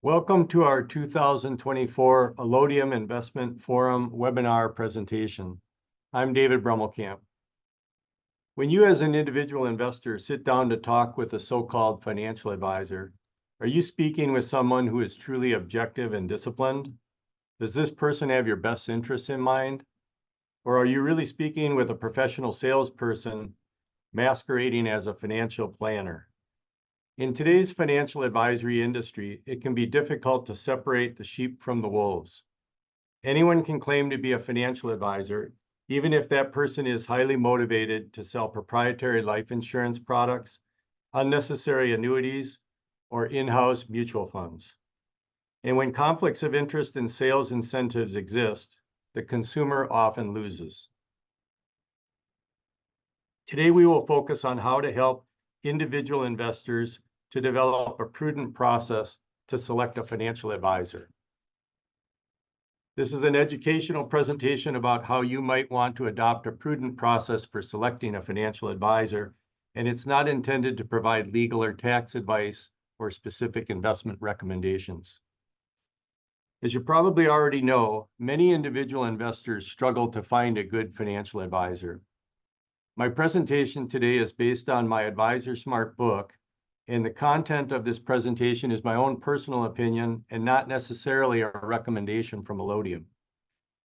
Welcome to our 2024 Allodium Investment Forum webinar presentation. I'm David Brummelkamp. When you as an individual investor sit down to talk with a so-called financial advisor, are you speaking with someone who is truly objective and disciplined? Does this person have your best interests in mind? Or are you really speaking with a professional salesperson masquerading as a financial planner? In today's financial advisory industry, it can be difficult to separate the sheep from the wolves. Anyone can claim to be a financial advisor, even if that person is highly motivated to sell proprietary life insurance products, unnecessary annuities, or in-house mutual funds. And when conflicts of interest and sales incentives exist, the consumer often loses. Today, we will focus on how to help individual investors to develop a prudent process to select a financial advisor. This is an educational presentation about how you might want to adopt a prudent process for selecting a financial advisor, and it's not intended to provide legal or tax advice or specific investment recommendations. As you probably already know, many individual investors struggle to find a good financial advisor. My presentation today is based on my AdvisorSmart book, and the content of this presentation is my own personal opinion and not necessarily a recommendation from Allodium.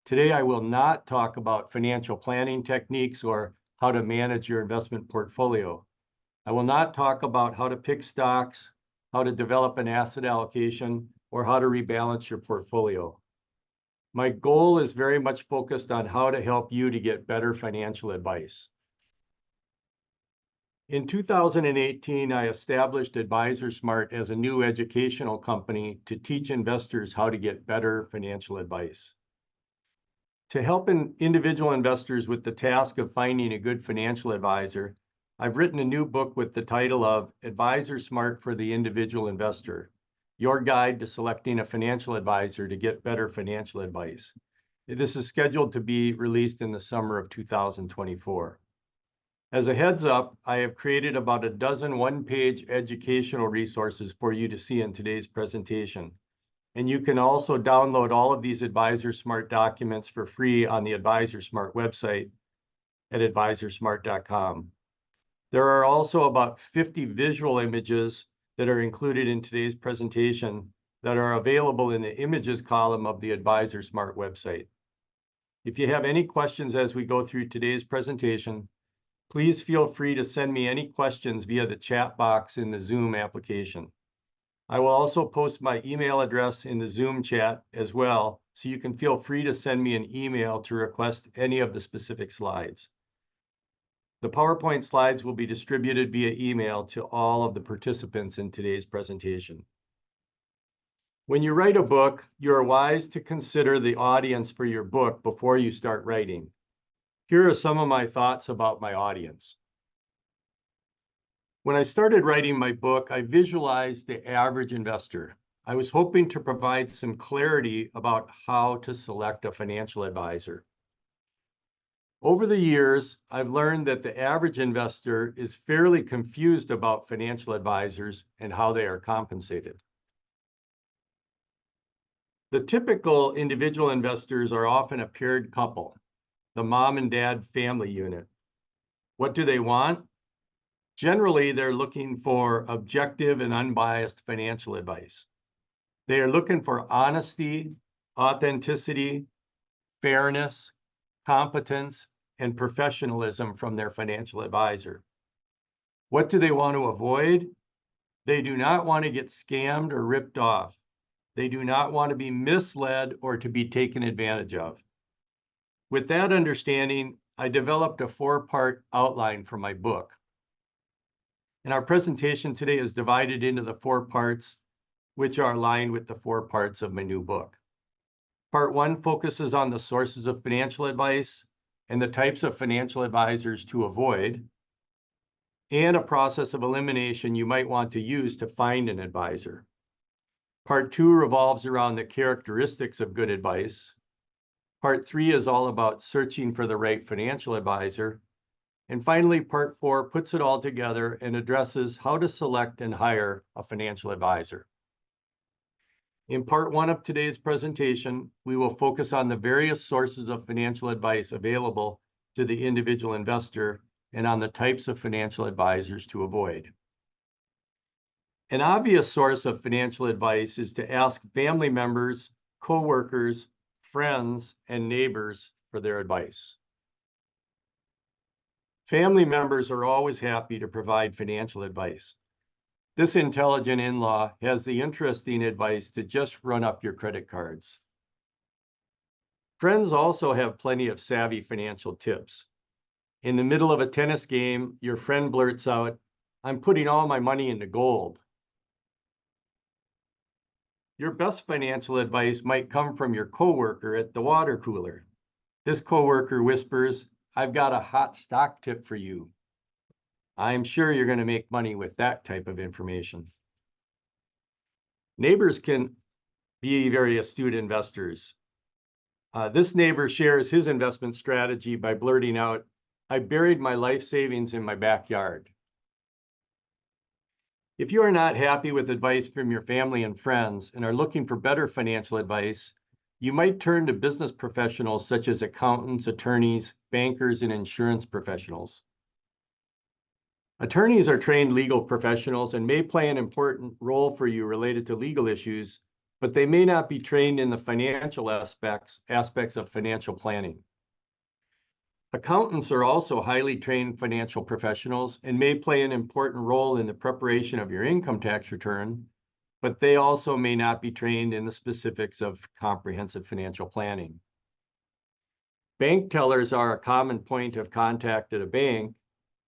Today, I will not talk about financial planning techniques or how to manage your investment portfolio. I will not talk about how to pick stocks, how to develop an asset allocation, or how to rebalance your portfolio. My goal is very much focused on how to help you to get better financial advice. In 2018, I established AdvisorSmart as a new educational company to teach investors how to get better financial advice. To help individual investors with the task of finding a good financial advisor, I've written a new book with the title of AdvisorSmart for the Individual Investor, Your Guide to Selecting a Financial Advisor to Get Better Financial Advice. This is scheduled to be released in the summer of 2024. As a heads up, I have created about a dozen one-page educational resources for you to see in today's presentation. And you can also download all of these AdvisorSmart documents for free on the AdvisorSmart website at advisorsmart.com. There are also about 50 visual images that are included in today's presentation that are available in the images column of the AdvisorSmart website. If you have any questions as we go through today's presentation, please feel free to send me any questions via the chat box in the Zoom application. I will also post my email address in the Zoom chat as well, so you can feel free to send me an email to request any of the specific slides. The PowerPoint slides will be distributed via email to all of the participants in today's presentation. When you write a book, you are wise to consider the audience for your book before you start writing. Here are some of my thoughts about my audience. When I started writing my book, I visualized the average investor. I was hoping to provide some clarity about how to select a financial advisor. Over the years, I've learned that the average investor is fairly confused about financial advisors and how they are compensated. The typical individual investors are often a paired couple, the mom and dad family unit. What do they want? Generally, they're looking for objective and unbiased financial advice. They are looking for honesty, authenticity, fairness, competence, and professionalism from their financial advisor. What do they want to avoid? They do not want to get scammed or ripped off. They do not want to be misled or to be taken advantage of. With that understanding, I developed a four-part outline for my book. And our presentation today is divided into the four parts, which are aligned with the four parts of my new book. Part one focuses on the sources of financial advice and the types of financial advisors to avoid, and a process of elimination you might want to use to find an advisor. Part two revolves around the characteristics of good advice. Part three is all about searching for the right financial advisor. And finally, part four puts it all together and addresses how to select and hire a financial advisor. In part one of today's presentation, we will focus on the various sources of financial advice available to the individual investor and on the types of financial advisors to avoid. An obvious source of financial advice is to ask family members, coworkers, friends, and neighbors for their advice. Family members are always happy to provide financial advice. This intelligent in-law has the interesting advice to just run up your credit cards. Friends also have plenty of savvy financial tips. In the middle of a tennis game, your friend blurts out, "I'm putting all my money into gold." Your best financial advice might come from your coworker at the water cooler. This coworker whispers, "I've got a hot stock tip for you." I'm sure you're going to make money with that type of information. Neighbors can be very astute investors. This neighbor shares his investment strategy by blurting out, "I buried my life savings in my backyard." If you are not happy with advice from your family and friends and are looking for better financial advice, you might turn to business professionals such as accountants, attorneys, bankers, and insurance professionals. Attorneys are trained legal professionals and may play an important role for you related to legal issues, but they may not be trained in the financial aspects of financial planning. Accountants are also highly trained financial professionals and may play an important role in the preparation of your income tax return, but they also may not be trained in the specifics of comprehensive financial planning. Bank tellers are a common point of contact at a bank,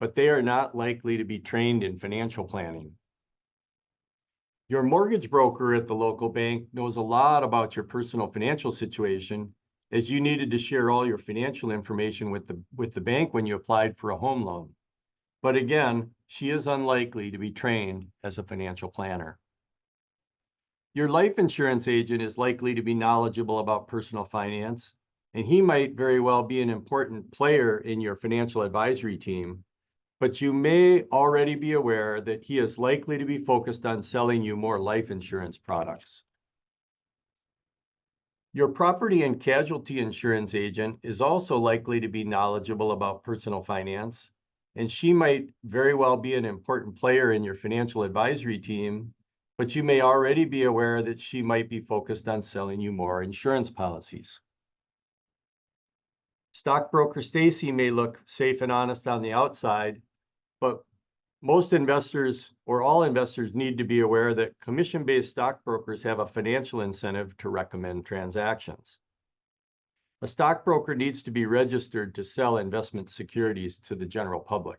but they are not likely to be trained in financial planning. Your mortgage broker at the local bank knows a lot about your personal financial situation, as you needed to share all your financial information with the bank when you applied for a home loan. But again, she is unlikely to be trained as a financial planner. Your life insurance agent is likely to be knowledgeable about personal finance, and he might very well be an important player in your financial advisory team, but you may already be aware that he is likely to be focused on selling you more life insurance products. Your property and casualty insurance agent is also likely to be knowledgeable about personal finance, and she might very well be an important player in your financial advisory team, but you may already be aware that she might be focused on selling you more insurance policies. Stockbroker Stacy may look safe and honest on the outside, but most investors or all investors need to be aware that commission-based stockbrokers have a financial incentive to recommend transactions. A stockbroker needs to be registered to sell investment securities to the general public.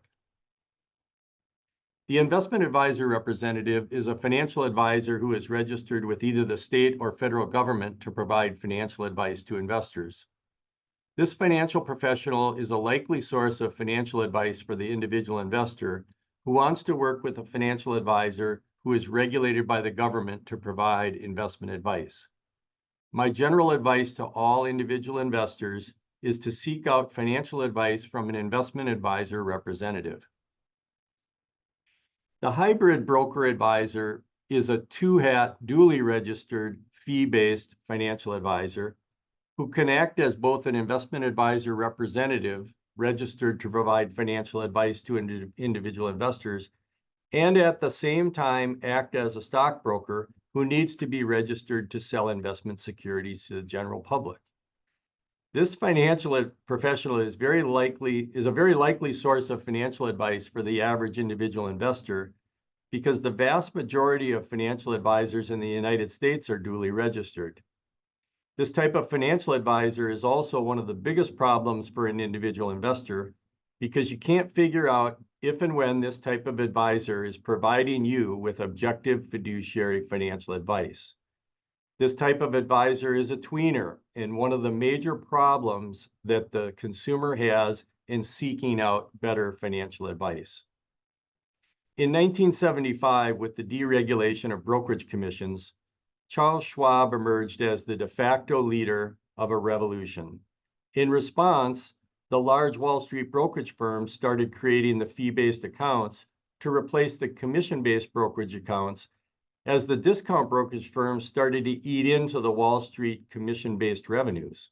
The investment advisor representative is a financial advisor who is registered with either the state or federal government to provide financial advice to investors. This financial professional is a likely source of financial advice for the individual investor who wants to work with a financial advisor who is regulated by the government to provide investment advice. My general advice to all individual investors is to seek out financial advice from an investment advisor representative. The hybrid broker advisor is a two-hat, duly registered, fee-based financial advisor who can act as both an investment advisor representative registered to provide financial advice to individual investors, and at the same time act as a stockbroker who needs to be registered to sell investment securities to the general public. This financial professional is a very likely source of financial advice for the average individual investor because the vast majority of financial advisors in the United States are duly registered. This type of financial advisor is also one of the biggest problems for an individual investor because you can't figure out if and when this type of advisor is providing you with objective fiduciary financial advice. This type of advisor is a tweener, and one of the major problems that the consumer has in seeking out better financial advice. In 1975, with the deregulation of brokerage commissions, Charles Schwab emerged as the de facto leader of a revolution. In response, the large Wall Street brokerage firms started creating the fee-based accounts to replace the commission-based brokerage accounts, as the discount brokerage firms started to eat into the Wall Street commission-based revenues.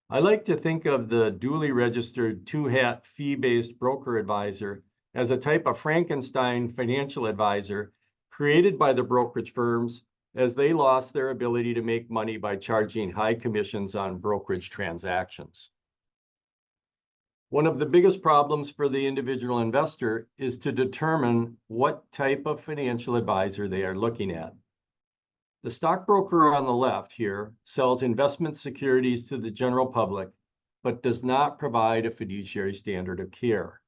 I like to think of the duly registered two-hat fee-based broker advisor as a type of Frankenstein financial advisor created by the brokerage firms as they lost their ability to make money by charging high commissions on brokerage transactions. One of the biggest problems for the individual investor is to determine what type of financial advisor they are looking at. The stockbroker on the left here sells investment securities to the general public, but does not provide a fiduciary standard of care.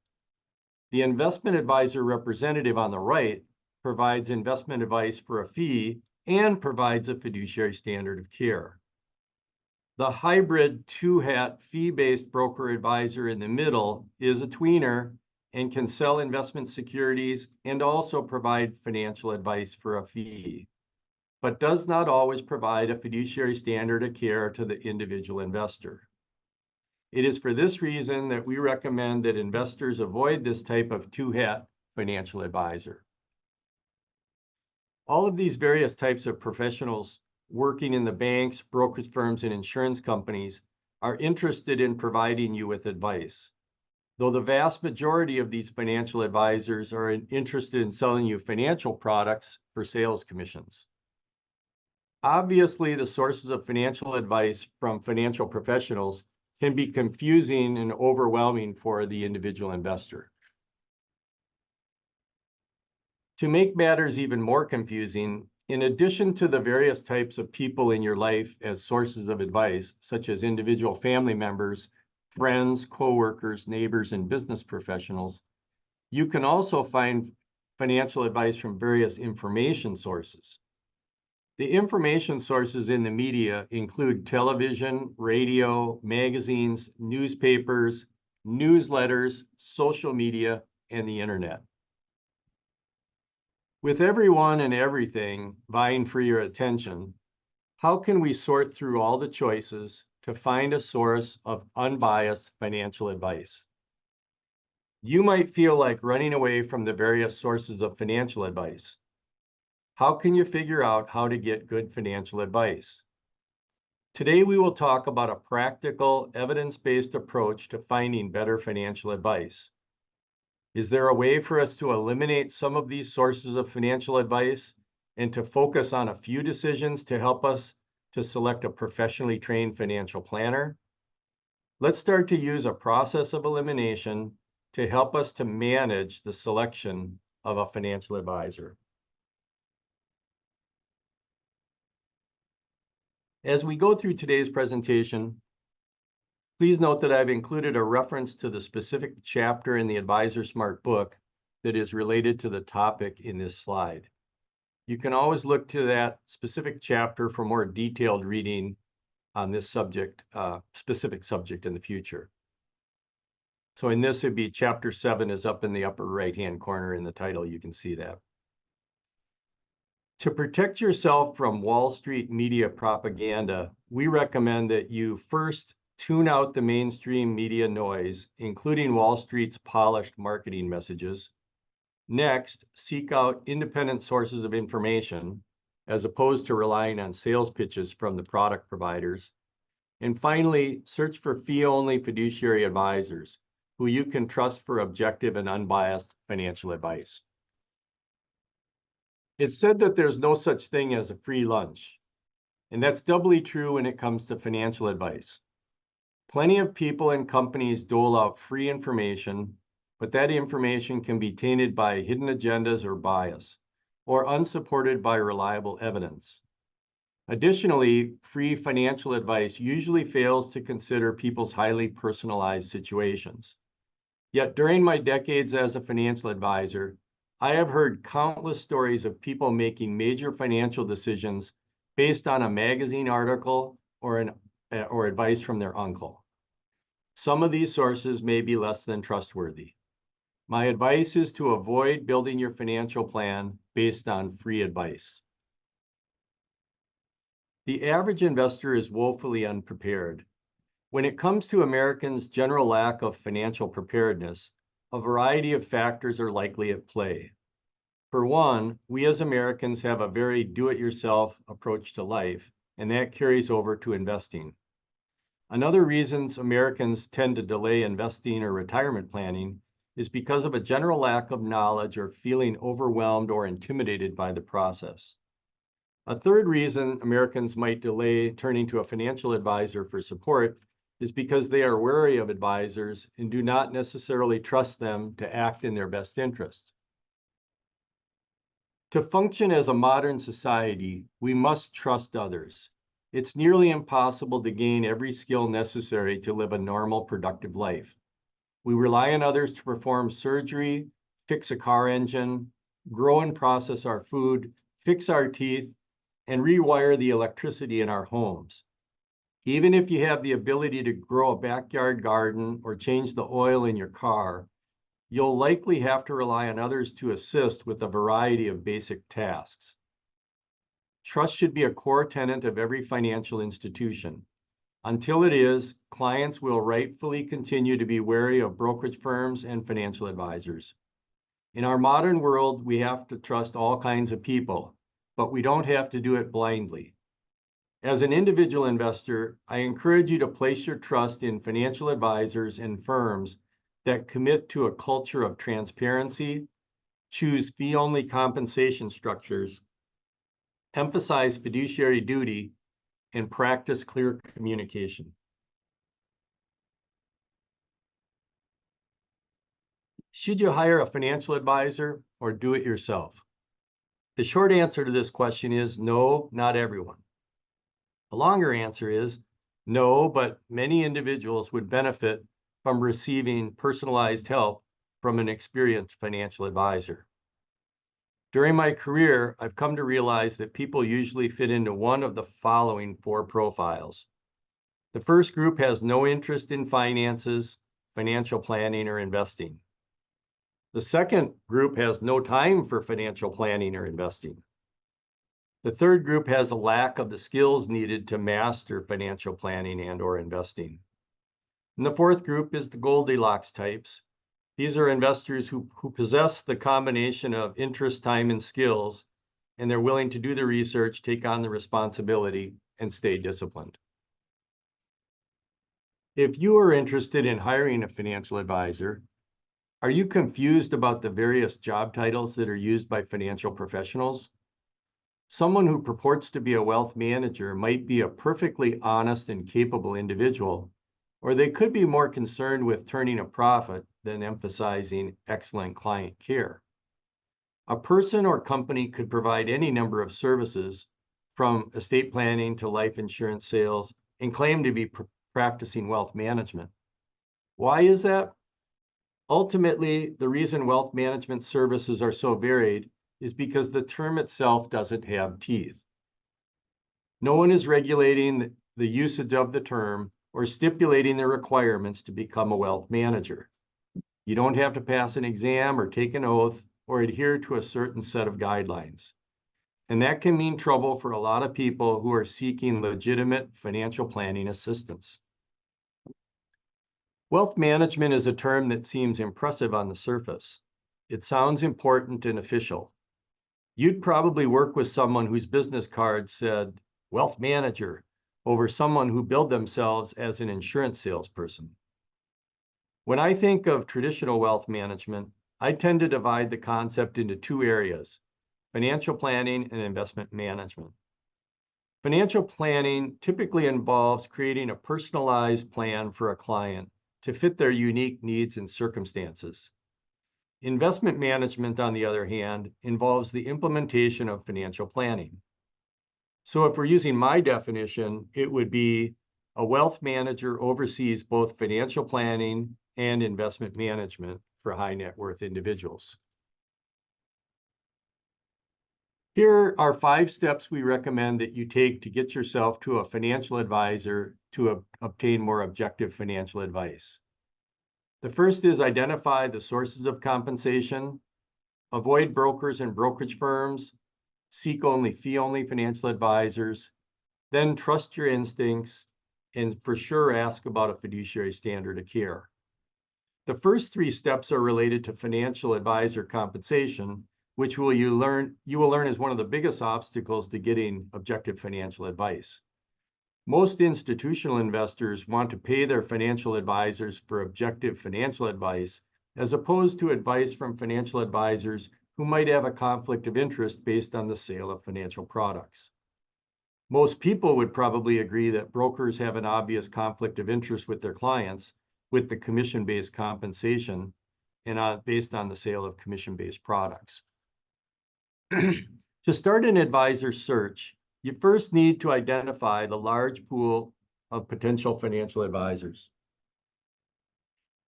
The investment advisor representative on the right provides investment advice for a fee and provides a fiduciary standard of care. The hybrid two-hat fee-based broker advisor in the middle is a tweener and can sell investment securities and also provide financial advice for a fee, but does not always provide a fiduciary standard of care to the individual investor. It is for this reason that we recommend that investors avoid this type of two-hat financial advisor. All of these various types of professionals working in the banks, brokerage firms, and insurance companies are interested in providing you with advice, though the vast majority of these financial advisors are interested in selling you financial products for sales commissions. Obviously, the sources of financial advice from financial professionals can be confusing and overwhelming for the individual investor. To make matters even more confusing, in addition to the various types of people in your life as sources of advice, such as individual family members, friends, coworkers, neighbors, and business professionals, you can also find financial advice from various information sources. The information sources in the media include television, radio, magazines, newspapers, newsletters, social media, and the internet. With everyone and everything vying for your attention, how can we sort through all the choices to find a source of unbiased financial advice? You might feel like running away from the various sources of financial advice. How can you figure out how to get good financial advice? Today, we will talk about a practical, evidence-based approach to finding better financial advice. Is there a way for us to eliminate some of these sources of financial advice and to focus on a few decisions to help us to select a professionally trained financial planner? Let's start to use a process of elimination to help us to manage the selection of a financial advisor. As we go through today's presentation, please note that I've included a reference to the specific chapter in the AdvisorSmart book that is related to the topic in this slide. You can always look to that specific chapter for more detailed reading on this subject, specific subject in the future. So in this, it'd be chapter 7 is up in the upper right-hand corner in the title. You can see that. To protect yourself from Wall Street media propaganda, we recommend that you first tune out the mainstream media noise, including Wall Street's polished marketing messages. Next, seek out independent sources of information, as opposed to relying on sales pitches from the product providers. And finally, search for fee-only fiduciary advisors who you can trust for objective and unbiased financial advice. It's said that there's no such thing as a free lunch, and that's doubly true when it comes to financial advice. Plenty of people and companies dole out free information, but that information can be tainted by hidden agendas or bias, or unsupported by reliable evidence. Additionally, free financial advice usually fails to consider people's highly personalized situations. Yet during my decades as a financial advisor, I have heard countless stories of people making major financial decisions based on a magazine article or advice from their uncle. Some of these sources may be less than trustworthy. My advice is to avoid building your financial plan based on free advice. The average investor is woefully unprepared. When it comes to Americans' general lack of financial preparedness, a variety of factors are likely at play. For one, we as Americans have a very do-it-yourself approach to life, and that carries over to investing. Another reasons Americans tend to delay investing or retirement planning is because of a general lack of knowledge or feeling overwhelmed or intimidated by the process. A third reason Americans might delay turning to a financial advisor for support is because they are wary of advisors and do not necessarily trust them to act in their best interest. To function as a modern society, we must trust others. It's nearly impossible to gain every skill necessary to live a normal, productive life. We rely on others to perform surgery, fix a car engine, grow and process our food, fix our teeth, and rewire the electricity in our homes. Even if you have the ability to grow a backyard garden or change the oil in your car, you'll likely have to rely on others to assist with a variety of basic tasks. Trust should be a core tenet of every financial institution. Until it is, clients will rightfully continue to be wary of brokerage firms and financial advisors. In our modern world, we have to trust all kinds of people, but we don't have to do it blindly. As an individual investor, I encourage you to place your trust in financial advisors and firms that commit to a culture of transparency, choose fee-only compensation structures, emphasize fiduciary duty, and practice clear communication. Should you hire a financial advisor or do it yourself? The short answer to this question is no, not everyone. The longer answer is no, but many individuals would benefit from receiving personalized help from an experienced financial advisor. During my career, I've come to realize that people usually fit into one of the following 4 profiles. The first group has no interest in finances, financial planning, or investing. The second group has no time for financial planning or investing. The third group has a lack of the skills needed to master financial planning and/or investing. And the fourth group is the Goldilocks types. These are investors who possess the combination of interest, time, and skills, and they're willing to do the research, take on the responsibility, and stay disciplined. If you are interested in hiring a financial advisor, are you confused about the various job titles that are used by financial professionals? Someone who purports to be a wealth manager might be a perfectly honest and capable individual, or they could be more concerned with turning a profit than emphasizing excellent client care. A person or company could provide any number of services, from estate planning to life insurance sales, and claim to be practicing wealth management. Why is that? Ultimately, the reason wealth management services are so varied is because the term itself doesn't have teeth. No one is regulating the usage of the term or stipulating the requirements to become a wealth manager. You don't have to pass an exam or take an oath or adhere to a certain set of guidelines. And that can mean trouble for a lot of people who are seeking legitimate financial planning assistance. Wealth management is a term that seems impressive on the surface. It sounds important and official. You'd probably work with someone whose business card said wealth manager over someone who billed themselves as an insurance salesperson. When I think of traditional wealth management, I tend to divide the concept into 2 areas: financial planning and investment management. Financial planning typically involves creating a personalized plan for a client to fit their unique needs and circumstances. Investment management, on the other hand, involves the implementation of financial planning. So if we're using my definition, it would be a wealth manager oversees both financial planning and investment management for high net worth individuals. Here are 5 steps we recommend that you take to get yourself to a financial advisor to obtain more objective financial advice. The first is identify the sources of compensation, avoid brokers and brokerage firms, seek only fee-only financial advisors, then trust your instincts, and for sure ask about a fiduciary standard of care. The first 3 steps are related to financial advisor compensation, which you will learn is one of the biggest obstacles to getting objective financial advice. Most institutional investors want to pay their financial advisors for objective financial advice, as opposed to advice from financial advisors who might have a conflict of interest based on the sale of financial products. Most people would probably agree that brokers have an obvious conflict of interest with their clients with the commission-based compensation and based on the sale of commission-based products. To start an advisor search, you first need to identify the large pool of potential financial advisors.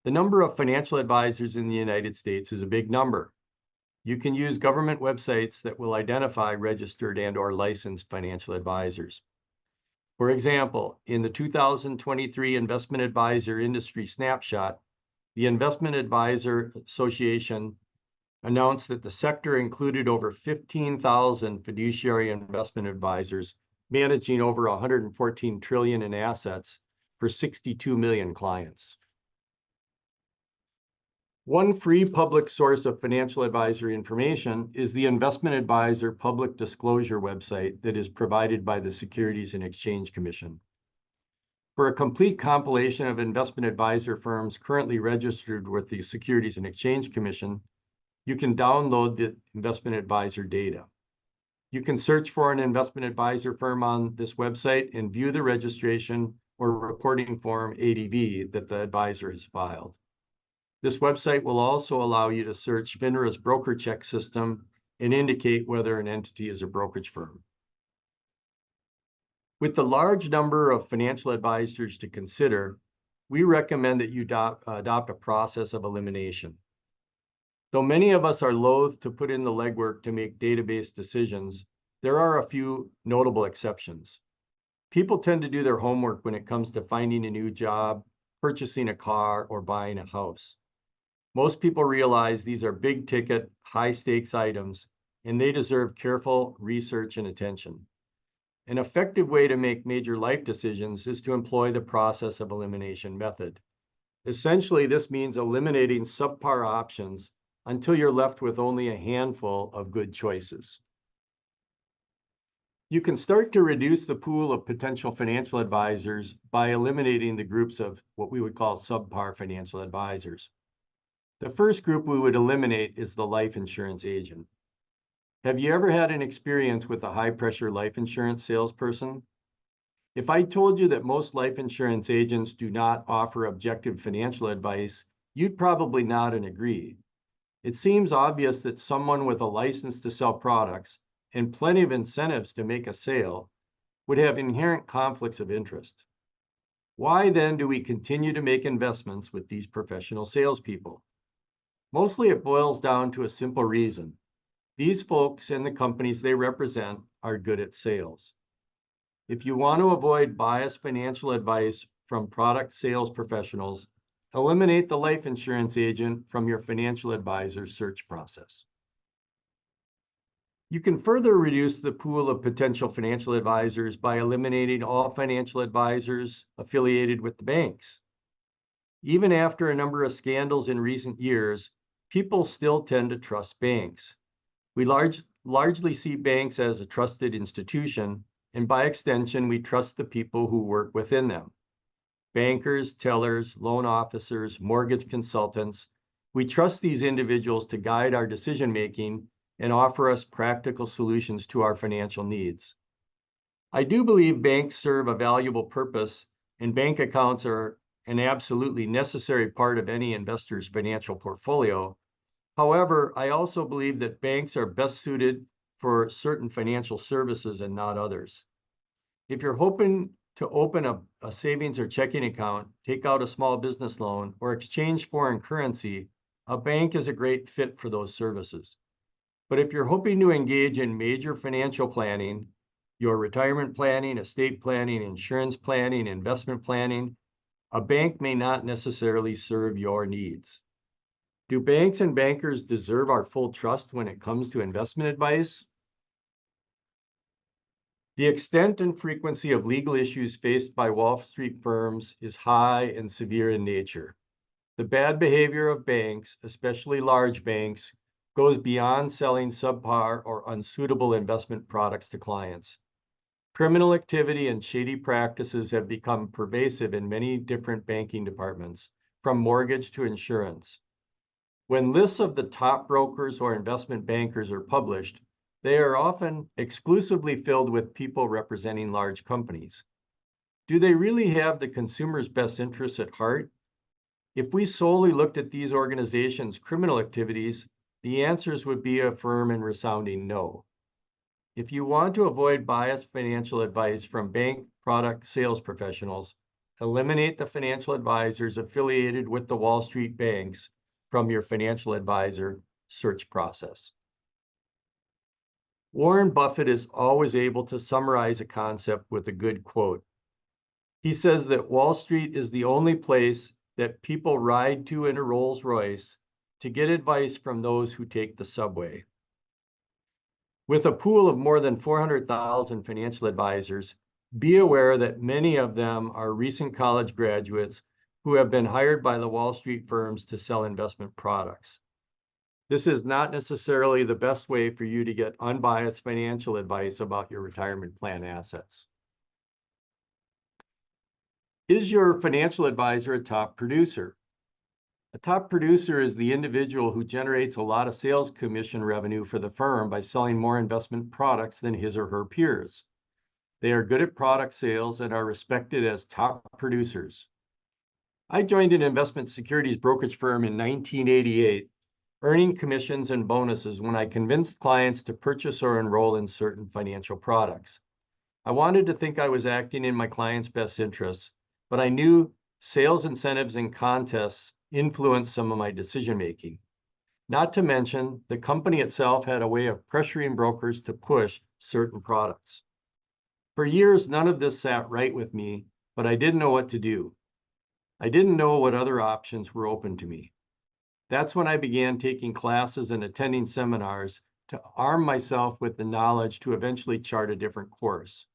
The number of financial advisors in the United States is a big number. You can use government websites that will identify registered and/or licensed financial advisors. For example, in the 2023 Investment Advisor Industry Snapshot, the Investment Advisor Association announced that the sector included over 15,000 fiduciary investment advisors managing over 114 trillion in assets for 62 million clients. One free public source of financial advisory information is the Investment Advisor Public Disclosure website that is provided by the Securities and Exchange Commission. For a complete compilation of investment advisor firms currently registered with the Securities and Exchange Commission, you can download the investment advisor data. You can search for an investment advisor firm on this website and view the registration or reporting form ADV that the advisor has filed. This website will also allow you to search FINRA's broker check system and indicate whether an entity is a brokerage firm. With the large number of financial advisors to consider, we recommend that you adopt a process of elimination. Though many of us are loath to put in the legwork to make database decisions, there are a few notable exceptions. People tend to do their homework when it comes to finding a new job, purchasing a car, or buying a house. Most people realize these are big ticket, high stakes items, and they deserve careful research and attention. An effective way to make major life decisions is to employ the process of elimination method. Essentially, this means eliminating subpar options until you're left with only a handful of good choices. You can start to reduce the pool of potential financial advisors by eliminating the groups of what we would call subpar financial advisors. The first group we would eliminate is the life insurance agent. Have you ever had an experience with a high-pressure life insurance salesperson? If I told you that most life insurance agents do not offer objective financial advice, you'd probably nod and agree. It seems obvious that someone with a license to sell products and plenty of incentives to make a sale would have inherent conflicts of interest. Why then do we continue to make investments with these professional salespeople? Mostly it boils down to a simple reason. These folks and the companies they represent are good at sales. If you want to avoid biased financial advice from product sales professionals, eliminate the life insurance agent from your financial advisor search process. You can further reduce the pool of potential financial advisors by eliminating all financial advisors affiliated with the banks. Even after a number of scandals in recent years, people still tend to trust banks. We largely see banks as a trusted institution, and by extension, we trust the people who work within them. Bankers, tellers, loan officers, mortgage consultants. We trust these individuals to guide our decision-making and offer us practical solutions to our financial needs. I do believe banks serve a valuable purpose, and bank accounts are an absolutely necessary part of any investor's financial portfolio. However, I also believe that banks are best suited for certain financial services and not others. If you're hoping to open a savings or checking account, take out a small business loan, or exchange foreign currency, a bank is a great fit for those services. But if you're hoping to engage in major financial planning, your retirement planning, estate planning, insurance planning, investment planning, a bank may not necessarily serve your needs. Do banks and bankers deserve our full trust when it comes to investment advice? The extent and frequency of legal issues faced by Wall Street firms is high and severe in nature. The bad behavior of banks, especially large banks, goes beyond selling subpar or unsuitable investment products to clients. Criminal activity and shady practices have become pervasive in many different banking departments, from mortgage to insurance. When lists of the top brokers or investment bankers are published, they are often exclusively filled with people representing large companies. Do they really have the consumer's best interests at heart? If we solely looked at these organizations' criminal activities, the answers would be a firm and resounding no. If you want to avoid biased financial advice from bank product sales professionals, eliminate the financial advisors affiliated with the Wall Street banks from your financial advisor search process. Warren Buffett is always able to summarize a concept with a good quote. He says that Wall Street is the only place that people ride to in a Rolls Royce to get advice from those who take the subway. With a pool of more than 400,000 financial advisors, be aware that many of them are recent college graduates who have been hired by the Wall Street firms to sell investment products. This is not necessarily the best way for you to get unbiased financial advice about your retirement plan assets. Is your financial advisor a top producer? A top producer is the individual who generates a lot of sales commission revenue for the firm by selling more investment products than his or her peers. They are good at product sales and are respected as top producers. I joined an investment securities brokerage firm in 1988, earning commissions and bonuses when I convinced clients to purchase or enroll in certain financial products. I wanted to think I was acting in my clients' best interests, but I knew sales incentives and contests influenced some of my decision-making. Not to mention, the company itself had a way of pressuring brokers to push certain products. For years, none of this sat right with me, but I didn't know what to do. I didn't know what other options were open to me. That's when I began taking classes and attending seminars to arm myself with the knowledge to eventually chart a different course.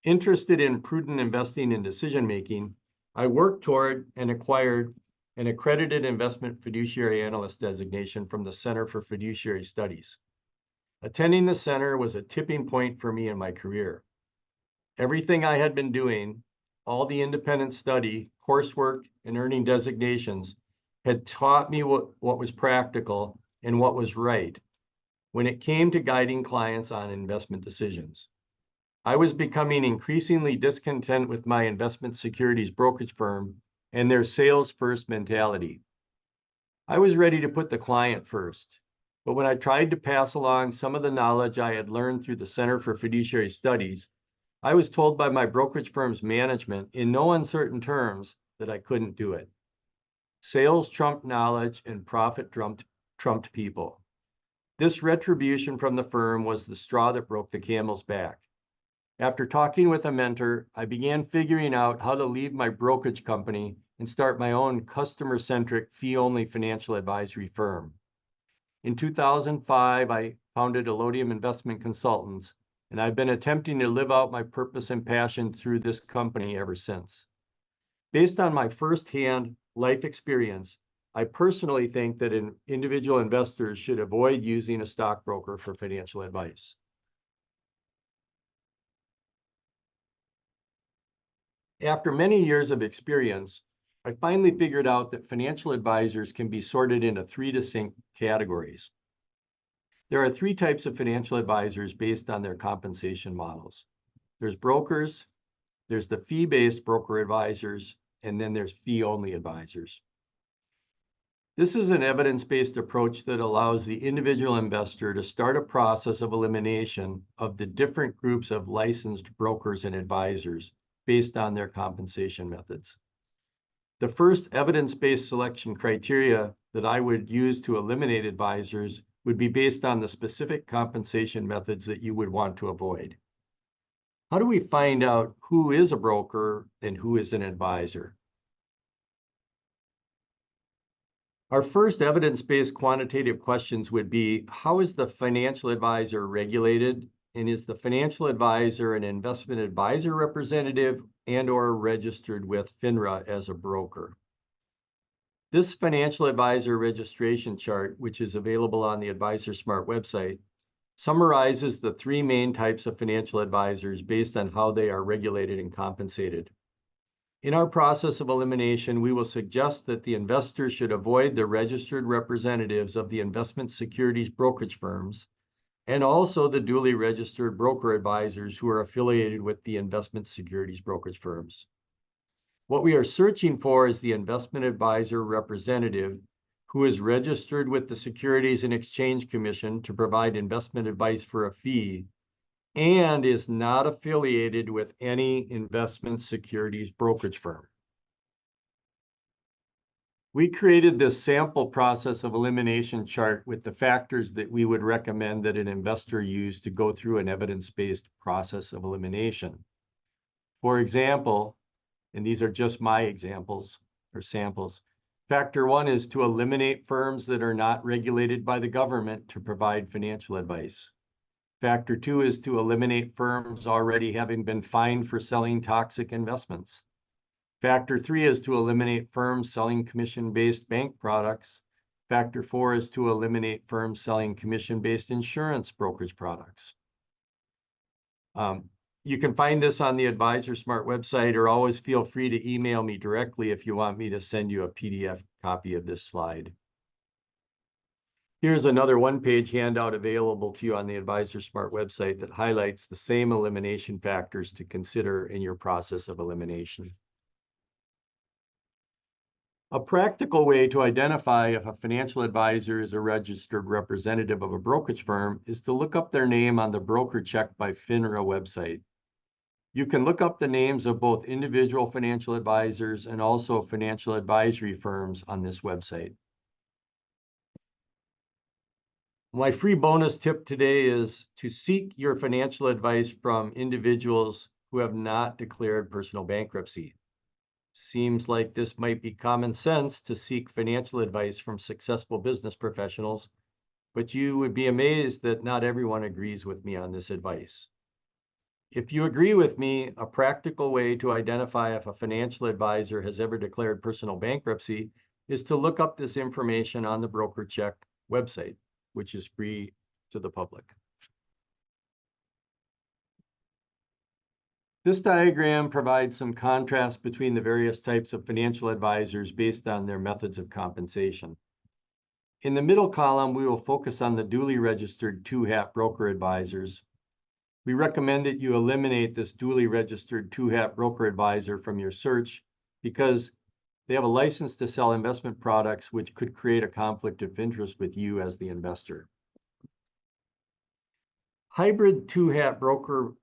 Interested in prudent investing and decision-making, I worked toward and acquired an accredited investment fiduciary analyst designation from the Center for Fiduciary Studies. Attending the center was a tipping point for me in my career. Everything I had been doing, all the independent study, coursework, and earning designations, had taught me what was practical and what was right when it came to guiding clients on investment decisions. I was becoming increasingly discontent with my investment securities brokerage firm and their sales-first mentality. I was ready to put the client first, but when I tried to pass along some of the knowledge I had learned through the Center for Fiduciary Studies, I was told by my brokerage firm's management in no uncertain terms that I couldn't do it. Sales trumped knowledge and profit trumped people. This retribution from the firm was the straw that broke the camel's back. After talking with a mentor, I began figuring out how to leave my brokerage company and start my own customer-centric, fee-only financial advisory firm. In 2005, I founded Allodium Investment Consultants, and I've been attempting to live out my purpose and passion through this company ever since. Based on my firsthand life experience, I personally think that individual investors should avoid using a stockbroker for financial advice. After many years of experience, I finally figured out that financial advisors can be sorted into three distinct categories. There are three types of financial advisors based on their compensation models. There's brokers, there's the fee-based broker advisors, and then there's fee-only advisors. This is an evidence-based approach that allows the individual investor to start a process of elimination of the different groups of licensed brokers and advisors based on their compensation methods. The first evidence-based selection criteria that I would use to eliminate advisors would be based on the specific compensation methods that you would want to avoid. How do we find out who is a broker and who is an advisor? Our first evidence-based quantitative questions would be, how is the financial advisor regulated? And is the financial advisor an investment advisor representative and/or registered with FINRA as a broker? This financial advisor registration chart, which is available on the AdvisorSmart website, summarizes the three main types of financial advisors based on how they are regulated and compensated. In our process of elimination, we will suggest that the investor should avoid the registered representatives of the investment securities brokerage firms and also the duly registered broker advisors who are affiliated with the investment securities brokerage firms. What we are searching for is the investment advisor representative who is registered with the Securities and Exchange Commission to provide investment advice for a fee and is not affiliated with any investment securities brokerage firm. We created this sample process of elimination chart with the factors that we would recommend that an investor use to go through an evidence-based process of elimination. For example, and these are just my examples or samples, factor one is to eliminate firms that are not regulated by the government to provide financial advice. Factor two is to eliminate firms already having been fined for selling toxic investments. Factor three is to eliminate firms selling commission-based bank products. Factor four is to eliminate firms selling commission-based insurance brokerage products. You can find this on the AdvisorSmart website, or always feel free to email me directly if you want me to send you a PDF copy of this slide. Here's another one-page handout available to you on the AdvisorSmart website that highlights the same elimination factors to consider in your process of elimination. A practical way to identify if a financial advisor is a registered representative of a brokerage firm is to look up their name on the Broker Check by FINRA website. You can look up the names of both individual financial advisors and also financial advisory firms on this website. My free bonus tip today is to seek your financial advice from individuals who have not declared personal bankruptcy. Seems like this might be common sense to seek financial advice from successful business professionals, but you would be amazed that not everyone agrees with me on this advice. If you agree with me, a practical way to identify if a financial advisor has ever declared personal bankruptcy is to look up this information on the Broker Check website, which is free to the public. This diagram provides some contrast between the various types of financial advisors based on their methods of compensation. In the middle column, we will focus on the duly registered two-hat broker advisors. We recommend that you eliminate this duly registered two-hat broker advisor from your search because they have a license to sell investment products, which could create a conflict of interest with you as the investor. Hybrid two-hat broker,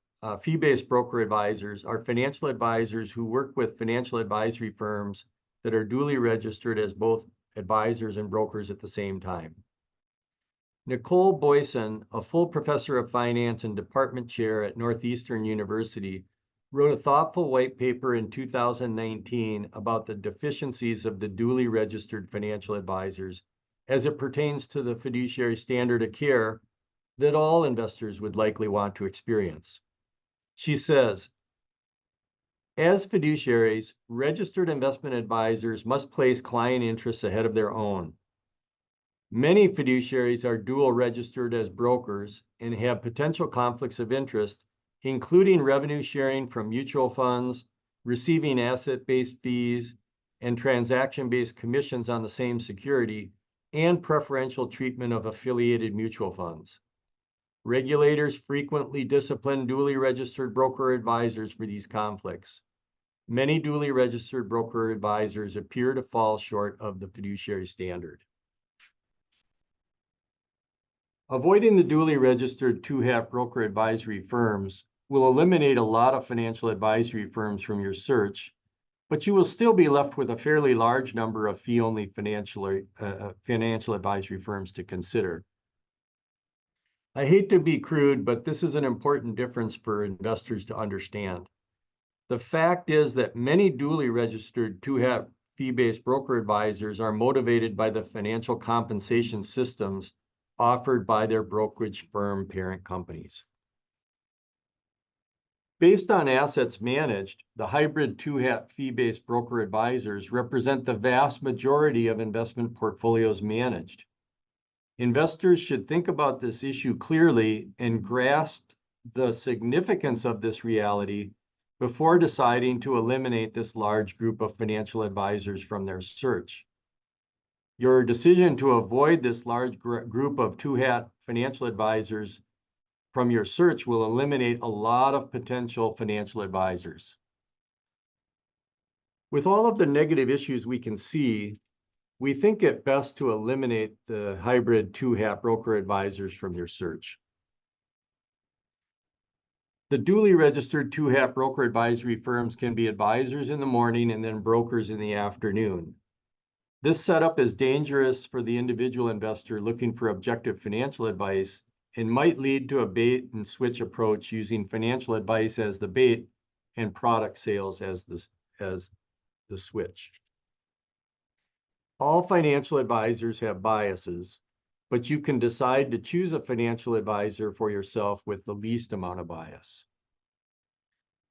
fee-based broker advisors are financial advisors who work with financial advisory firms that are duly registered as both advisors and brokers at the same time. Nicole Boyson, a full professor of finance and department chair at Northeastern University, wrote a thoughtful white paper in 2019 about the deficiencies of the duly registered financial advisors as it pertains to the fiduciary standard of care that all investors would likely want to experience. She says, as fiduciaries, registered investment advisors must place client interests ahead of their own. Many fiduciaries are dual registered as brokers and have potential conflicts of interest, including revenue sharing from mutual funds, receiving asset-based fees, and transaction-based commissions on the same security, and preferential treatment of affiliated mutual funds. Regulators frequently discipline duly registered broker advisors for these conflicts. Many duly registered broker advisors appear to fall short of the fiduciary standard. Avoiding the duly registered two-hat broker advisory firms will eliminate a lot of financial advisory firms from your search, but you will still be left with a fairly large number of fee-only financial advisory firms to consider. I hate to be crude, but this is an important difference for investors to understand. The fact is that many duly registered two-hat fee-based broker advisors are motivated by the financial compensation systems offered by their brokerage firm parent companies. Based on assets managed, the hybrid two-hat fee-based broker advisors represent the vast majority of investment portfolios managed. Investors should think about this issue clearly and grasp the significance of this reality before deciding to eliminate this large group of financial advisors from their search. Your decision to avoid this large group of two-hat financial advisors from your search will eliminate a lot of potential financial advisors. With all of the negative issues we can see, we think it best to eliminate the hybrid two-hat broker advisors from your search. The duly registered two-hat broker advisory firms can be advisors in the morning and then brokers in the afternoon. This setup is dangerous for the individual investor looking for objective financial advice and might lead to a bait and switch approach using financial advice as the bait and product sales as the switch. All financial advisors have biases, but you can decide to choose a financial advisor for yourself with the least amount of bias.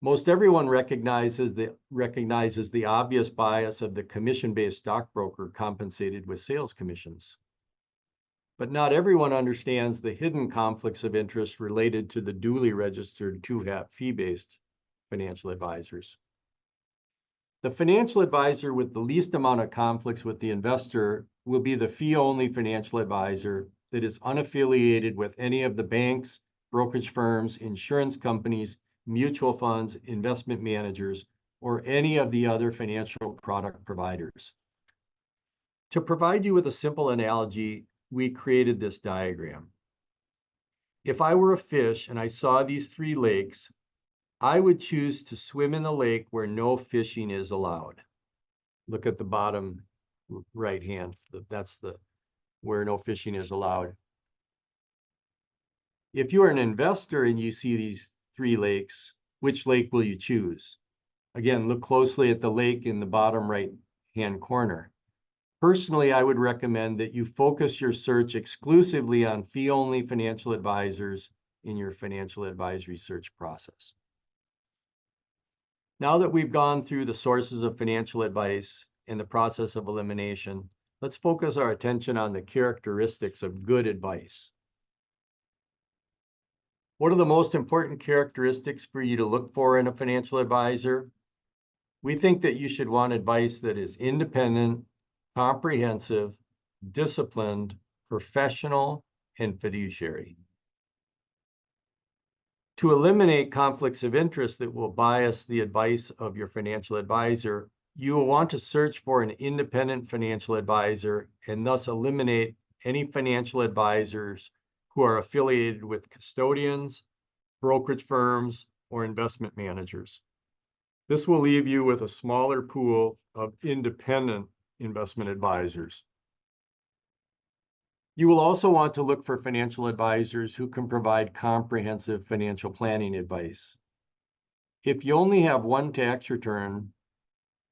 Most everyone recognizes the obvious bias of the commission-based stockbroker compensated with sales commissions. But not everyone understands the hidden conflicts of interest related to the duly registered two-hat fee-based financial advisors. The financial advisor with the least amount of conflicts with the investor will be the fee-only financial advisor that is unaffiliated with any of the banks, brokerage firms, insurance companies, mutual funds, investment managers, or any of the other financial product providers. To provide you with a simple analogy, we created this diagram. If I were a fish and I saw these three lakes, I would choose to swim in the lake where no fishing is allowed. Look at the bottom right hand. That's where no fishing is allowed. If you are an investor and you see these three lakes, which lake will you choose? Again, look closely at the lake in the bottom right hand corner. Personally, I would recommend that you focus your search exclusively on fee-only financial advisors in your financial advisory search process. Now that we've gone through the sources of financial advice and the process of elimination, let's focus our attention on the characteristics of good advice. What are the most important characteristics for you to look for in a financial advisor? We think that you should want advice that is independent, comprehensive, disciplined, professional, and fiduciary. To eliminate conflicts of interest that will bias the advice of your financial advisor, you will want to search for an independent financial advisor and thus eliminate any financial advisors who are affiliated with custodians, brokerage firms, or investment managers. This will leave you with a smaller pool of independent investment advisors. You will also want to look for financial advisors who can provide comprehensive financial planning advice. If you only have one tax return,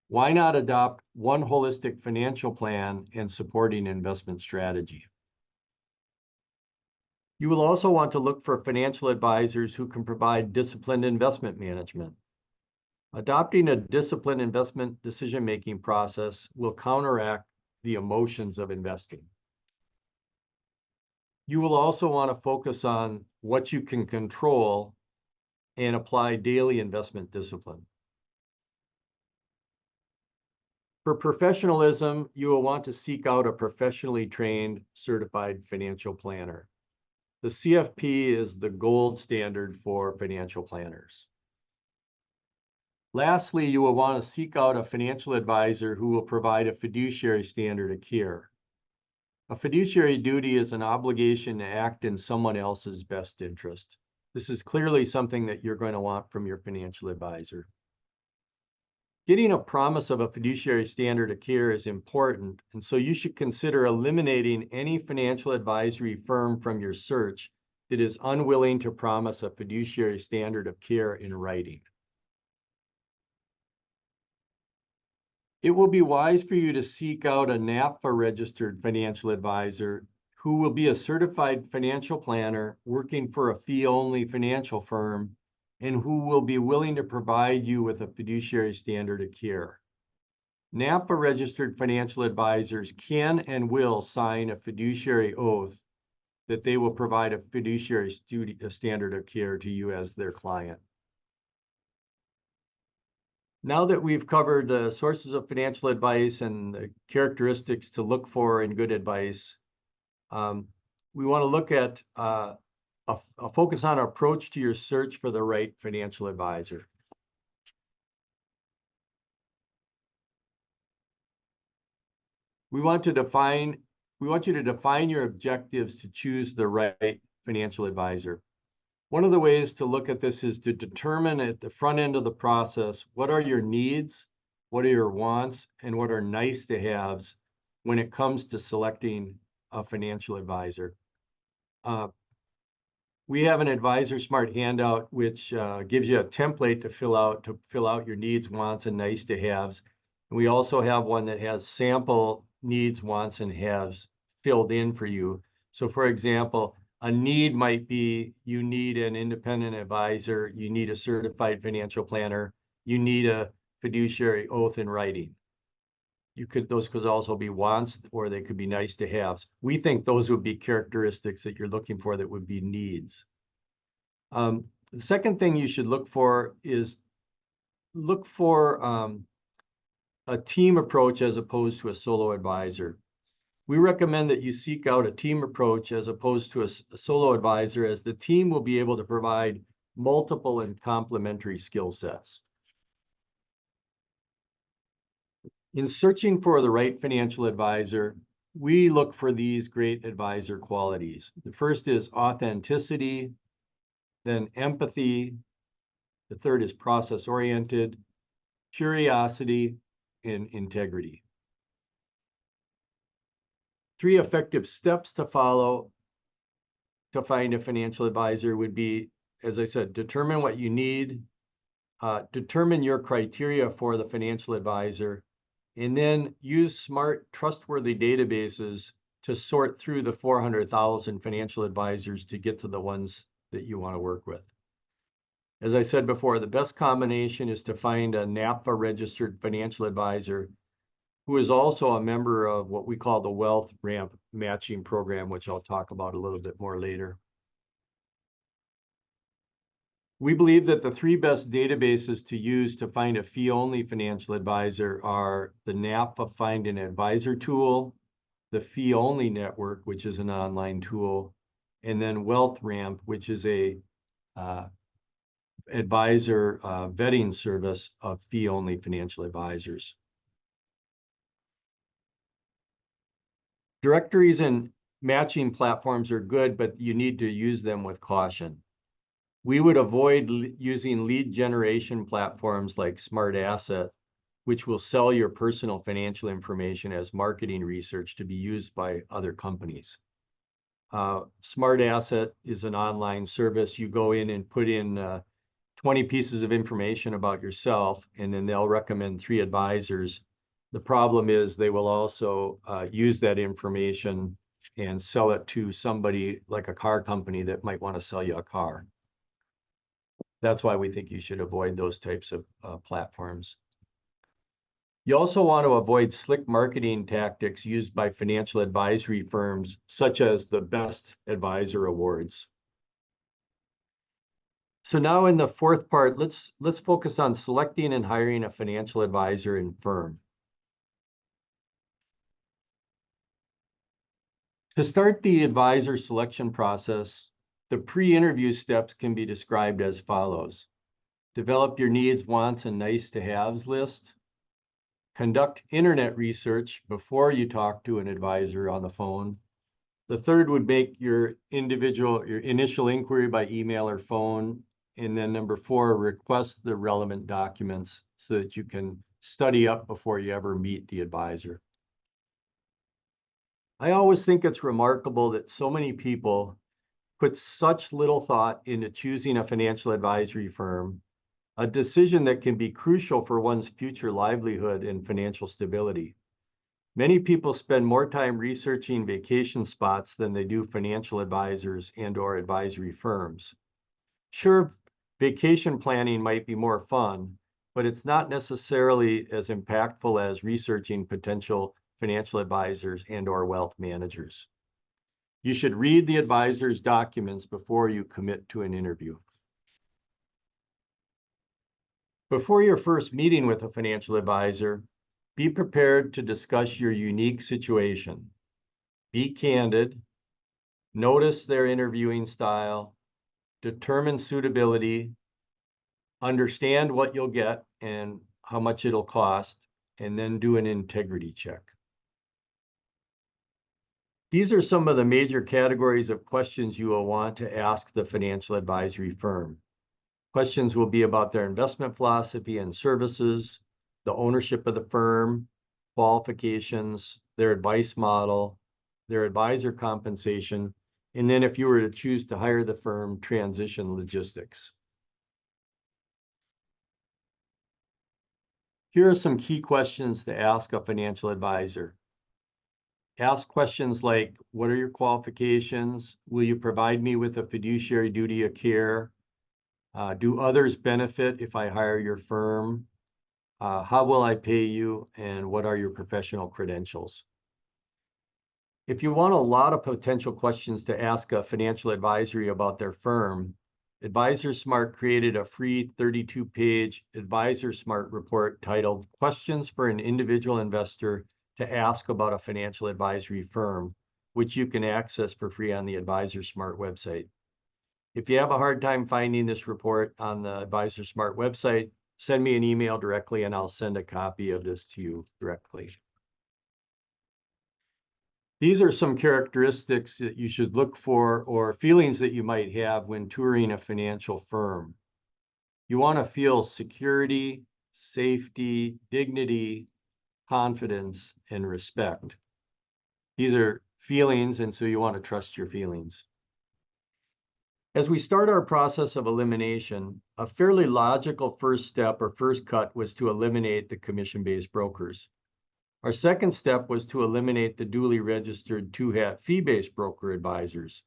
why not adopt one holistic financial plan and supporting investment strategy? You will also want to look for financial advisors who can provide disciplined investment management. Adopting a disciplined investment decision-making process will counteract the emotions of investing. You will also want to focus on what you can control and apply daily investment discipline. For professionalism, you will want to seek out a professionally trained, certified financial planner. The CFP is the gold standard for financial planners. Lastly, you will want to seek out a financial advisor who will provide a fiduciary standard of care. A fiduciary duty is an obligation to act in someone else's best interest. This is clearly something that you're going to want from your financial advisor. Getting a promise of a fiduciary standard of care is important, and so you should consider eliminating any financial advisory firm from your search that is unwilling to promise a fiduciary standard of care in writing. It will be wise for you to seek out a napfa-registered financial advisor who will be a certified financial planner working for a fee-only financial firm and who will be willing to provide you with a fiduciary standard of care. NAPFA-registered financial advisors can and will sign a fiduciary oath that they will provide a fiduciary standard of care to you as their client. Now that we've covered the sources of financial advice and the characteristics to look for in good advice, we want to look at a focus on our approach to your search for the right financial advisor. We want you to define your objectives to choose the right financial advisor. One of the ways to look at this is to determine at the front end of the process, what are your needs, what are your wants, and what are nice to haves when it comes to selecting a financial advisor. We have an AdvisorSmart handout, which gives you a template to fill out your needs, wants, and nice to haves. And we also have one that has sample needs, wants, and haves filled in for you. So for example, a need might be you need an independent advisor, you need a certified financial planner, you need a fiduciary oath in writing. Those could also be wants, or they could be nice to haves. We think those would be characteristics that you're looking for that would be needs. The second thing you should look for is a team approach as opposed to a solo advisor. We recommend that you seek out a team approach as opposed to a solo advisor, as the team will be able to provide multiple and complementary skill sets. In searching for the right financial advisor, we look for these great advisor qualities. The first is authenticity, then empathy. The third is process-oriented, curiosity, and integrity. 3 effective steps to follow to find a financial advisor would be, as I said, determine what you need, determine your criteria for the financial advisor, and then use smart, trustworthy databases to sort through the 400,000 financial advisors to get to the ones that you want to work with. As I said before, the best combination is to find a NAPFA-registered financial advisor who is also a member of what we call the Wealth Ramp Matching Program, which I'll talk about a little bit more later. We believe that the 3 best databases to use to find a fee-only financial advisor are the NAPFA Find an Advisor tool, the Fee Only Network, which is an online tool, and then Wealth Ramp, which is a advisor vetting service of fee-only financial advisors. Directories and matching platforms are good, but you need to use them with caution. We would avoid using lead generation platforms like Smart Asset, which will sell your personal financial information as marketing research to be used by other companies. Smart Asset is an online service. You go in and put in 20 pieces of information about yourself, and then they'll recommend 3 advisors. The problem is they will also use that information and sell it to somebody like a car company that might want to sell you a car. That's why we think you should avoid those types of platforms. You also want to avoid slick marketing tactics used by financial advisory firms, such as the Best Advisor Awards. So now in the 4th part, let's focus on selecting and hiring a financial advisor and firm. To start the advisor selection process, the pre-interview steps can be described as follows. Develop your needs, wants, and nice to haves list. Conduct internet research before you talk to an advisor on the phone. The third would make your initial inquiry by email or phone. And then number 4, request the relevant documents so that you can study up before you ever meet the advisor. I always think it's remarkable that so many people put such little thought into choosing a financial advisory firm, a decision that can be crucial for one's future livelihood and financial stability. Many people spend more time researching vacation spots than they do financial advisors and/or advisory firms. Sure, Vacation planning might be more fun, but it's not necessarily as impactful as researching potential financial advisors and/or wealth managers. You should read the advisor's documents before you commit to an interview. Before your first meeting with a financial advisor, be prepared to discuss your unique situation. Be candid, notice their interviewing style, determine suitability, understand what you'll get and how much it'll cost, and then do an integrity check. These are some of the major categories of questions you will want to ask the financial advisory firm. Questions will be about their investment philosophy and services, the ownership of the firm, qualifications, their advice model, their advisor compensation, and then if you were to choose to hire the firm, transition logistics. Here are some key questions to ask a financial advisor. Ask questions like, what are your qualifications? Will you provide me with a fiduciary duty of care? Do others benefit if I hire your firm? How will I pay you? And what are your professional credentials? If you want a lot of potential questions to ask a financial advisory about their firm, AdvisorSmart created a free 32-page AdvisorSmart report titled Questions for an Individual Investor to Ask About a Financial Advisory Firm, which you can access for free on the AdvisorSmart website. If you have a hard time finding this report on the AdvisorSmart website, send me an email directly and I'll send a copy of this to you directly. These are some characteristics that you should look for or feelings that you might have when touring a financial firm. You want to feel security, safety, dignity, confidence, and respect. These are feelings, and so you want to trust your feelings. As we start our process of elimination, a fairly logical first step or first cut was to eliminate the commission-based brokers. Our second step was to eliminate the duly registered two-hat fee-based broker advisors.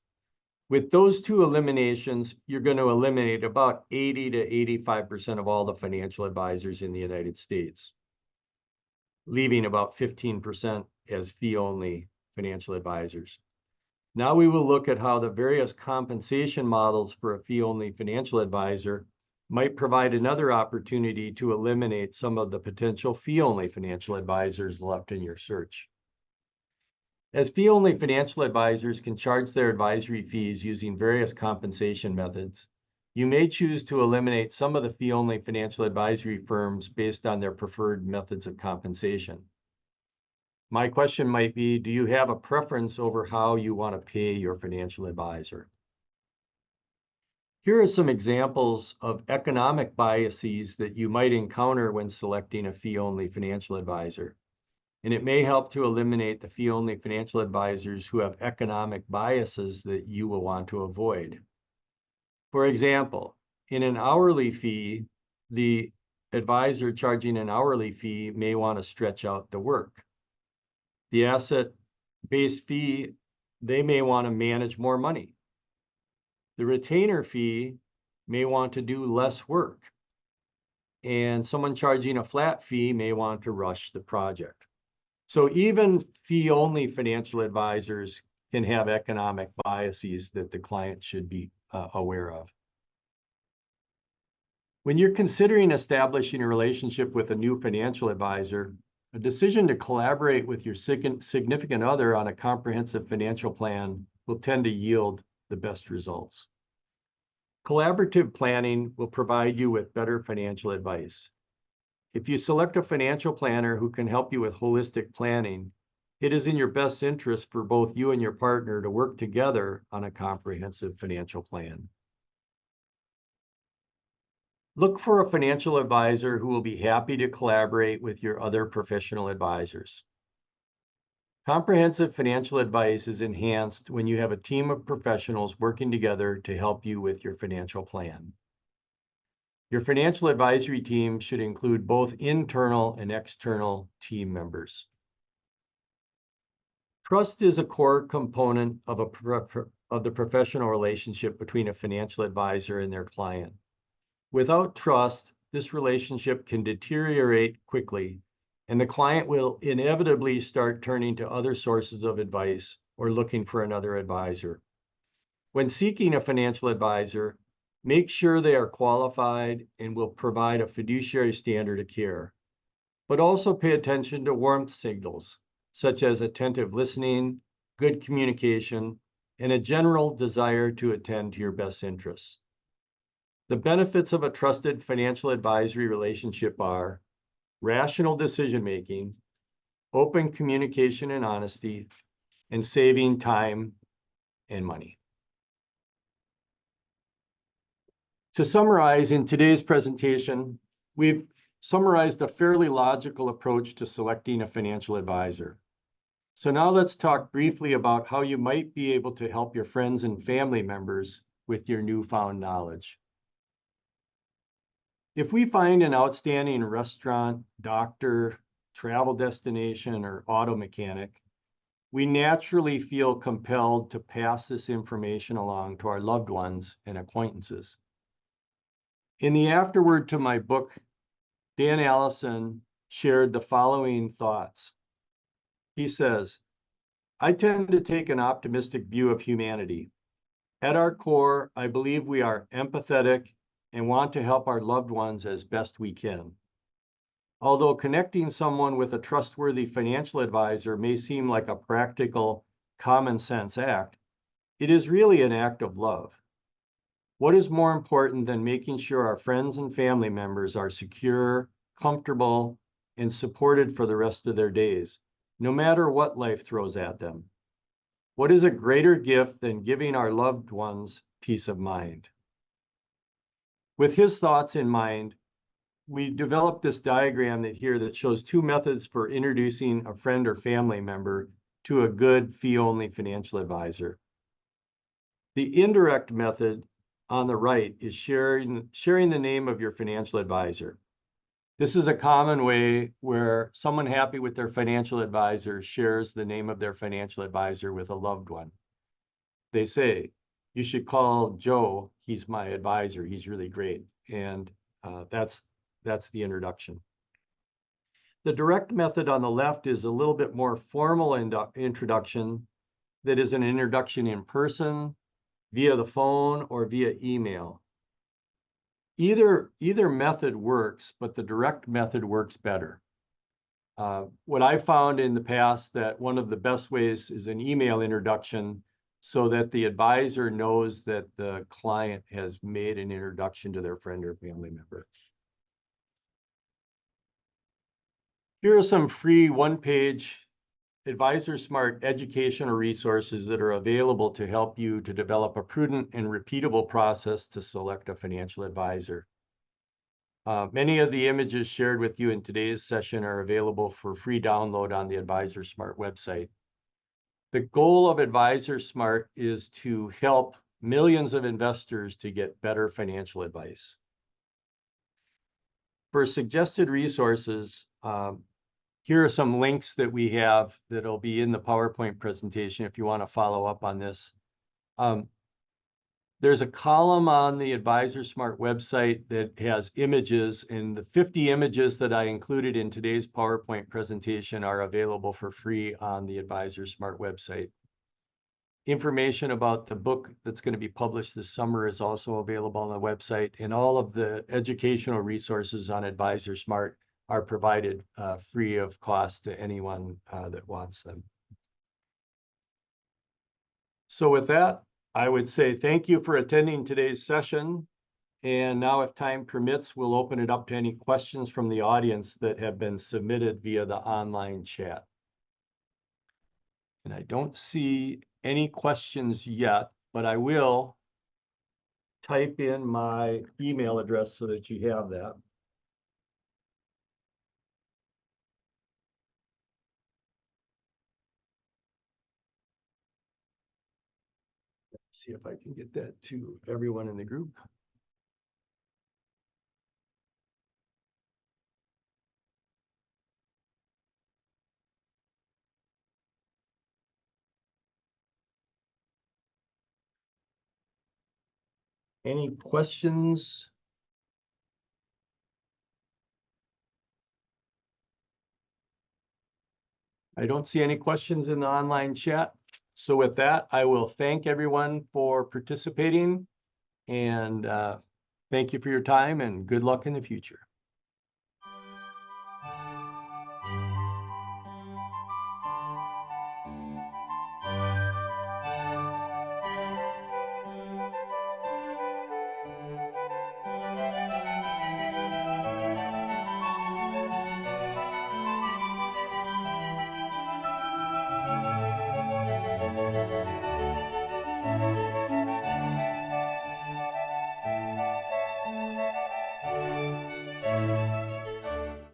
With those two eliminations, you're going to eliminate about 80 to 85% of all the financial advisors in the United States, leaving about 15% as fee-only financial advisors. Now we will look at how the various compensation models for a fee-only financial advisor might provide another opportunity to eliminate some of the potential fee-only financial advisors left in your search. As fee-only financial advisors can charge their advisory fees using various compensation methods, you may choose to eliminate some of the fee-only financial advisory firms based on their preferred methods of compensation. My question might be, do you have a preference over how you want to pay your financial advisor? Here are some examples of economic biases that you might encounter when selecting a fee-only financial advisor. And it may help to eliminate the fee-only financial advisors who have economic biases that you will want to avoid. For example, in an hourly fee, the advisor charging an hourly fee may want to stretch out the work. The asset-based fee, they may want to manage more money. The retainer fee may want to do less work. And someone charging a flat fee may want to rush the project. So even fee-only financial advisors can have economic biases that the client should be aware of. When you're considering establishing a relationship with a new financial advisor, a decision to collaborate with your significant other on a comprehensive financial plan will tend to yield the best results. Collaborative planning will provide you with better financial advice. If you select a financial planner who can help you with holistic planning, it is in your best interest for both you and your partner to work together on a comprehensive financial plan. Look for a financial advisor who will be happy to collaborate with your other professional advisors. Comprehensive financial advice is enhanced when you have a team of professionals working together to help you with your financial plan. Your financial advisory team should include both internal and external team members. Trust is a core component of the professional relationship between a financial advisor and their client. Without trust, this relationship can deteriorate quickly, and the client will inevitably start turning to other sources of advice or looking for another advisor. When seeking a financial advisor, make sure they are qualified and will provide a fiduciary standard of care. But also pay attention to warmth signals, such as attentive listening, good communication, and a general desire to attend to your best interests. The benefits of a trusted financial advisory relationship are rational decision-making, open communication and honesty, and saving time and money. To summarize, in today's presentation, we've summarized a fairly logical approach to selecting a financial advisor. So now let's talk briefly about how you might be able to help your friends and family members with your newfound knowledge. If we find an outstanding restaurant, doctor, travel destination, or auto mechanic, we naturally feel compelled to pass this information along to our loved ones and acquaintances. In the afterword to my book, Dan Allison shared the following thoughts. He says, I tend to take an optimistic view of humanity. At our core, I believe we are empathetic and want to help our loved ones as best we can. Although connecting someone with a trustworthy financial advisor may seem like a practical, common sense act, it is really an act of love. What is more important than making sure our friends and family members are secure, comfortable, and supported for the rest of their days, no matter what life throws at them? What is a greater gift than giving our loved ones peace of mind? With his thoughts in mind, we developed this diagram that shows two methods for introducing a friend or family member to a good fee-only financial advisor. The indirect method on the right is sharing the name of your financial advisor. This is a common way where someone happy with their financial advisor shares the name of their financial advisor with a loved one. They say, you should call Joe, he's my advisor, he's really great. And that's the introduction. The direct method on the left is a little bit more formal introduction that is an introduction in person, via the phone, or via email. Either method works, but the direct method works better. What I found in the past that one of the best ways is an email introduction so that the advisor knows that the client has made an introduction to their friend or family member. Here are some free one-page AdvisorSmart educational resources that are available to help you to develop a prudent and repeatable process to select a financial advisor. Many of the images shared with you in today's session are available for free download on the AdvisorSmart website. The goal of AdvisorSmart is to help millions of investors to get better financial advice. For suggested resources, here are some links that we have that'll be in the PowerPoint presentation if you want to follow up on this. There's a column on the AdvisorSmart website that has images, and the 50 images that I included in today's PowerPoint presentation are available for free on the AdvisorSmart website. Information about the book that's going to be published this summer is also available on the website, and all of the educational resources on AdvisorSmart are provided free of cost to anyone that wants them. So with that, I would say thank you for attending today's session. And now, if time permits, we'll open it up to any questions from the audience that have been submitted via the online chat. And I don't see any questions yet, but I will type in my email address so that you have that. See if I can get that to everyone in the group. Any questions I don't see any questions in the online chat. So with that, I will thank everyone for participating and thank you for your time and good luck in the future.